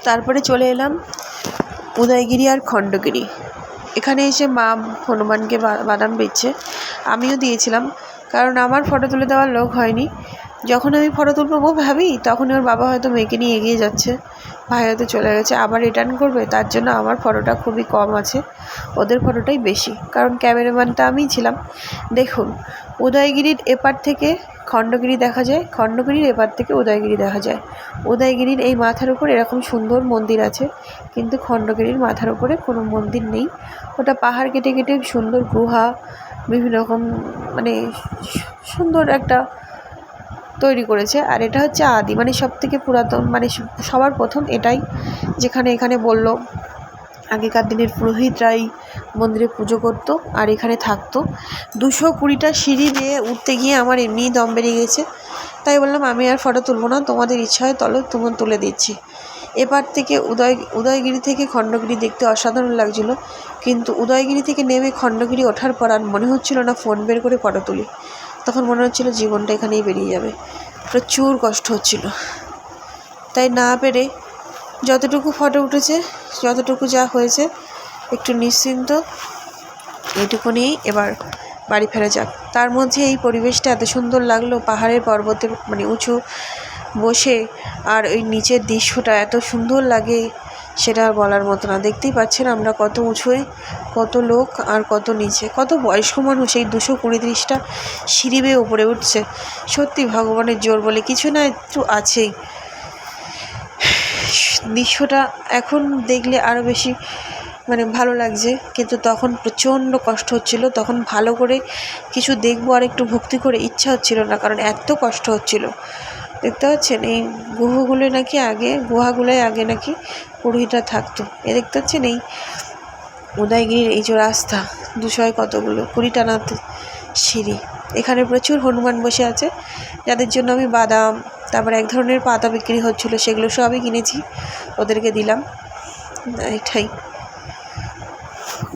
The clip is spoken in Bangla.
তারপরে চলে এলাম উদয়গিরি আর খণ্ডগিরি। এখানে এসে মা হনুমানকে বাদাম বেচছে, আমিও দিয়েছিলাম, কারণ আমার ফটো তুলে দেওয়ার লোক হয়নি। যখন আমি ফটো তুলবো ভাবি, তখন ওর বাবা হয়তো মেয়েকে নিয়ে এগিয়ে যাচ্ছে, ভাই হয়তো চলে গেছে, আবার রিটার্ন করবে, তার জন্য আমার ফটোটা খুবই কম আছে, ওদের ফটোটাই বেশি, কারণ ক্যামেরাম্যানটা আমিই ছিলাম। দেখুন, উদয়গিরির এপার থেকে খণ্ডগিরি দেখা যায়, খণ্ডগিরির এপার থেকে উদয়গিরি দেখা যায়। উদয়গিরির এই মাথার উপর এরকম সুন্দর মন্দির আছে, কিন্তু খণ্ডগিরির মাথার উপরে কোনো মন্দির নেই। ওটা পাহাড় কেটে কেটে সুন্দর গুহা, বিভিন্ন রকম মানে সুন্দর একটা তৈরি করেছে। আর এটা হচ্ছে আদি, মানে সব থেকে পুরাতন, মানে সবার প্রথম এটাই, যেখানে এখানে বলল আগেকার দিনের পুরোহিতরাই মন্দিরে পুজো করতো আর এখানে থাকতো। 220টা সিঁড়ি বেয়ে উঠতে গিয়ে আমার এমনিই দম বেরিয়ে গেছে, তাই বললাম আমি আর ফটো তুলবো না, তোমাদের ইচ্ছা হয় তোমার তুলে দিচ্ছি। এবার থেকে উদয়গিরি থেকে খণ্ডগিরি দেখতে অসাধারণ লাগছিল, কিন্তু উদয়গিরি থেকে নেমে খণ্ডগিরি ওঠার পর আর মনে হচ্ছিল না ফোন বের করে ফটো তুলি। তখন মনে হচ্ছিল জীবনটা এখানেই বেরিয়ে যাবে, প্রচুর কষ্ট হচ্ছিল। তাই না পেরে যতটুকু ফটো উঠেছে, যতটুকু যা হয়েছে, একটু নিশ্চিন্ত, এইটুকু নিয়েই এবার বাড়ি ফেরা যাক। তার মধ্যে এই পরিবেশটা এত সুন্দর লাগলো, পাহাড়ের পর্বতে মানে উঁচু বসে, আর ওই নিচের দৃশ্যটা এত সুন্দর লাগে, সেটা আর বলার মতো না। দেখতেই পাচ্ছেন আমরা কত উঁচুয়ে, কত লোক আর কত নিচে, কত বয়স্ক মানুষ এই 229টা সিঁড়ি বেয়ে উপরে উঠছে। সত্যি ভগবানের জোর বলে কিছু না, একটু আছেই। দৃশ্যটা এখন দেখলে আরও বেশি মানে ভালো লাগছে, কিন্তু তখন প্রচণ্ড কষ্ট হচ্ছিল। তখন ভালো করে কিছু দেখবো আর একটু ভক্তি করে ইচ্ছা হচ্ছিল না, কারণ এত কষ্ট হচ্ছিল। দেখতে পাচ্ছেন এই গুহাগুলোয় আগে নাকি পুরোহিতরা থাকতো। দেখতে পাচ্ছেন এই উদয়গিরির এই যে রাস্তা, 220টা না সিঁড়ি, এখানে প্রচুর হনুমান বসে আছে, যাদের জন্য আমি বাদাম, তারপর এক ধরনের পাতা বিক্রি হচ্ছিলো, সেগুলো সবই কিনেছি, ওদেরকে দিলাম। এটাই।